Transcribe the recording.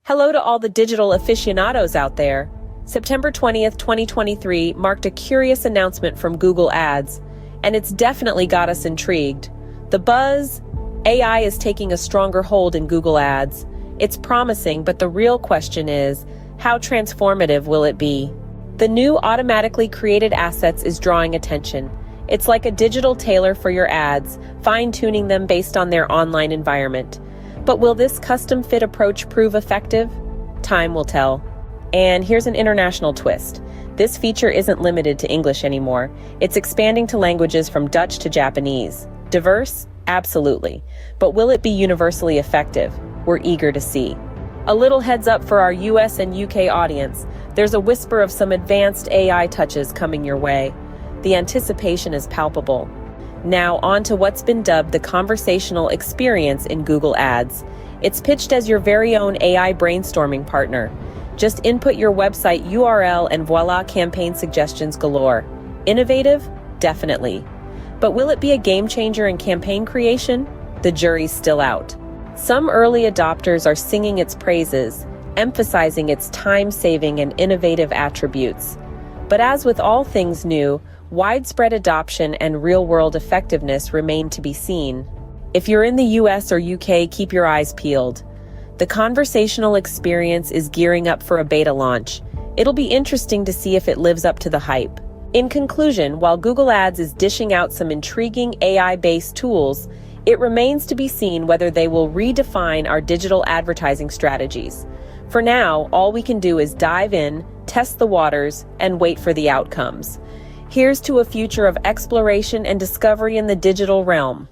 Hello to all the digital aficionados out there. September 20th, 2023 marked a curious announcement from Google Ads, and it's definitely got us intrigued. The buzz, AI is taking a stronger hold in Google Ads. It's promising, but the real question is, how transformative will it be? The new automatically created assets is drawing attention. It's like a digital tailor for your ads, fine-tuning them based on their online environment. But will this custom-fit approach prove effective? Time will tell. And here's an international twist. This feature isn't limited to English anymore. It's expanding to languages from Dutch to Japanese. Diverse? Absolutely. But will it be universally effective? We're eager to see. A little heads up for our US and UK audience. There's a whisper of some advanced AI touches coming your way. The anticipation is palpable. Now on to what's been dubbed the conversational experience in Google Ads. It's pitched as your very own AI brainstorming partner. Just input your website URL and voila, campaign suggestions galore. Innovative? Definitely. But will it be a game changer in campaign creation? The jury's still out. Some early adopters are singing its praises, emphasizing its time-saving and innovative attributes. But as with all things new, widespread adoption and real-world effectiveness remain to be seen. If you're in the US or UK, keep your eyes peeled. The conversational experience is gearing up for a beta launch. It'll be interesting to see if it lives up to the hype. In conclusion, while Google Ads is dishing out some intriguing AI-based tools, it remains to be seen whether they will redefine our digital advertising strategies. For now, all we can do is dive in, test the waters, and wait for the outcomes. Here's to a future of exploration and discovery in the digital realm.